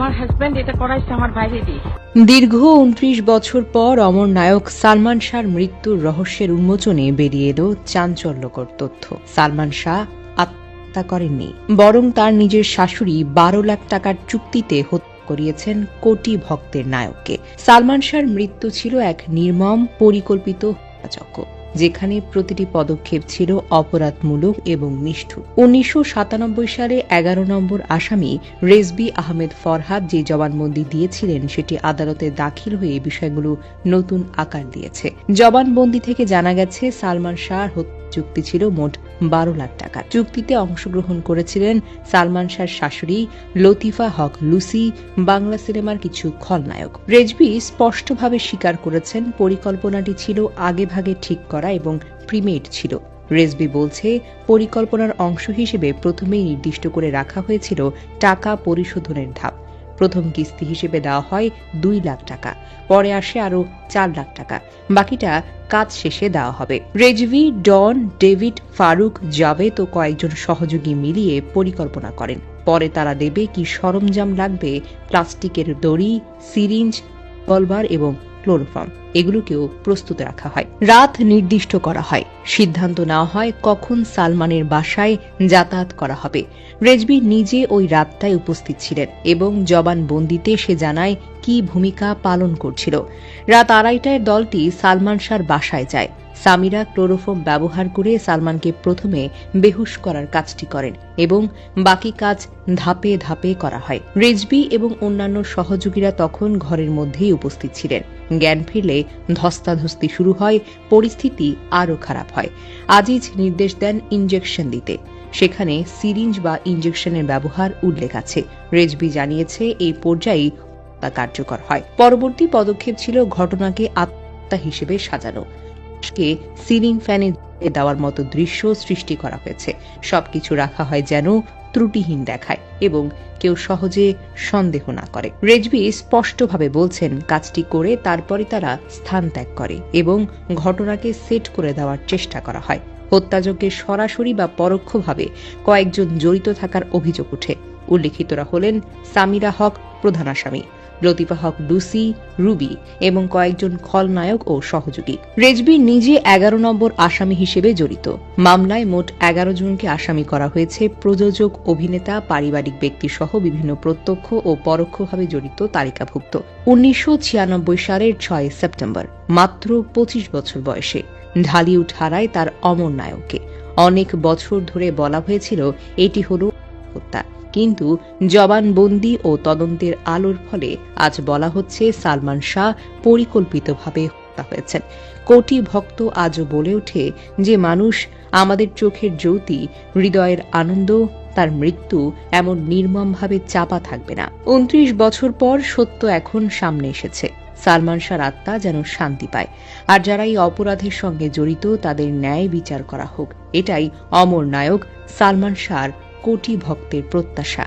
আমার হাজবেন্ড এটা করাইছে আমার বাইরে দিয়ে। দীর্ঘ ২৯ বছর পর অমর নায়ক সালমান শাহর মৃত্যুর রহস্যের উন্মোচনে বেরিয়ে এলো চাঞ্চল্যকর তথ্য। সালমান শাহ আত্মহত্যা করেননি, বরং তার নিজের শাশুড়ি ১২ লাখ টাকার চুক্তিতে হত্যা করিয়েছেন কোটি ভক্তের নায়ককে। সালমান শাহর মৃত্যু ছিল এক নির্মম পরিকল্পিত হত্যাযজ্ঞ, যেখানে প্রতিটি পদক্ষেপ ছিল অপরাধমূলক এবং নিষ্ঠুর। ১৯৯৭ সালে ১১ নম্বর আসামি রেজবি আহমেদ ফরহাদ যে জবানবন্দি দিয়েছিলেন, সেটি আদালতে দাখিল হয়ে বিষয়গুলো নতুন আকার দিয়েছে। জবানবন্দি থেকে জানা গেছে সালমান শাহর চুক্তি ছিল মোট ১২ লাখ টাকা। চুক্তিতে অংশগ্রহণ করেছিলেন সালমান শাহর শাশুড়ি লতিফা হক লুসি, বাংলা সিনেমার কিছু খলনায়ক। রেজবি স্পষ্টভাবে স্বীকার করেছেন পরিকল্পনাটি ছিল আগেভাগে ঠিক করা এবং প্রিমেড ছিল। রেজবি বলছে, পরিকল্পনার অংশ হিসেবে প্রথমেই নির্দিষ্ট করে রাখা হয়েছিল টাকা পরিশোধনের ধাপ। প্রথম কিস্তি হিসেবে দেওয়া হয় ২ লাখ টাকা, পরে আসে আরও ৪ লাখ টাকা, বাকিটা কাজ শেষে দেওয়া হবে। রেজভি, ডন, ডেভিড, ফারুক, জাভেদ ও কয়েকজন সহযোগী মিলিয়ে পরিকল্পনা করেন। পরে তারা দেবে কি সরঞ্জাম লাগবে, প্লাস্টিকের দড়ি, সিরিঞ্জ, রিভলভার এবং ক্লোরোফর্ম, এগুলোকেও প্রস্তুত রাখা হয়। রাত নির্দিষ্ট করা হয়, সিদ্ধান্ত নেওয়া হয় কখন সালমানের বাসায় যাতায়াত করা হবে। রেজবি নিজে ওই রাতটায় উপস্থিত ছিলেন এবং জবানবন্দিতে সে জানায় কি ভূমিকা পালন করছিল। রাত ২:৩০টায় দলটি সালমান শাহর বাসায় যায়। সামিরা ক্লোরোফর্ম ব্যবহার করে সালমানকে প্রথমে বেহুশ করার কাজটি করেন এবং বাকি কাজ ধাপে ধাপে করা হয়। রেজবি এবং অন্যান্য সহযোগীরা তখন ঘরের মধ্যেই উপস্থিত ছিলেন। জ্ঞান ফিরলে ধস্তাধস্তি শুরু হয়, পরিস্থিতি আরও খারাপ হয়। আজিজ নির্দেশ দেন ইনজেকশন দিতে, সেখানে সিরিঞ্জ বা ইনজেকশনের ব্যবহার উল্লেখ আছে। রেজবি জানিয়েছে এই পর্যায়ে তা কার্যকর হয়। পরবর্তী পদক্ষেপ ছিল ঘটনাকে আত্মহত্যা হিসেবে সাজানো। সিলিং ফ্যানে দেওয়ার মতো দৃশ্য সৃষ্টি করা হয়েছে। সবকিছু রাখা হয় যেন ত্রুটিহীন দেখায় এবং কেউ সহজে সন্দেহ না করে। রেজবি স্পষ্টভাবে বলছেন, কাজটি করে তারপরে তারা স্থান ত্যাগ করে এবং ঘটনাকে সেট করে দেওয়ার চেষ্টা করা হয়। হত্যাযজ্ঞে সরাসরি বা পরোক্ষভাবে কয়েকজন জড়িত থাকার অভিযোগ ওঠে। উল্লেখিতরা হলেন সামিরা হক প্রধান আসামি, লতিফা হক লুসি, রুবি এবং কয়েকজন খলনায়ক ও সহযোগী। রেজবি নিজে ১১ নম্বর আসামি হিসেবে জড়িত। মামলায় মোট ১১ জনকে আসামি করা হয়েছে। প্রযোজক, অভিনেতা, পারিবারিক ব্যক্তি সহ বিভিন্ন প্রত্যক্ষ ও পরোক্ষভাবে জড়িত তালিকাভুক্ত। ১৯৯৬ সালের ৬ সেপ্টেম্বর মাত্র ২৫ বছর বয়সে ঢালিউড হারায় তার অমর নায়ককে। অনেক বছর ধরে বলা হয়েছিল এটি হল হত্যা, কিন্তু জবানবন্দি ও তদন্তের আলোর ফলে আজ বলা হচ্ছে সালমান শাহ পরিকল্পিতভাবে হত্যা হয়েছেন। কোটি ভক্ত আজও বলে ওঠে যে মানুষ আমাদের চোখের জ্যোতি, হৃদয়ের আনন্দ, তার মৃত্যু এমন নির্মমভাবে চাপা থাকবে না। ২৯ বছর পর সত্য এখন সামনে এসেছে। সালমান শাহর আত্মা যেন শান্তি পায়, আর যারা এই অপরাধের সঙ্গে জড়িত তাদের ন্যায় বিচার করা হোক, এটাই অমর নায়ক সালমান শাহর কোটি ভক্তের প্রত্যাশা।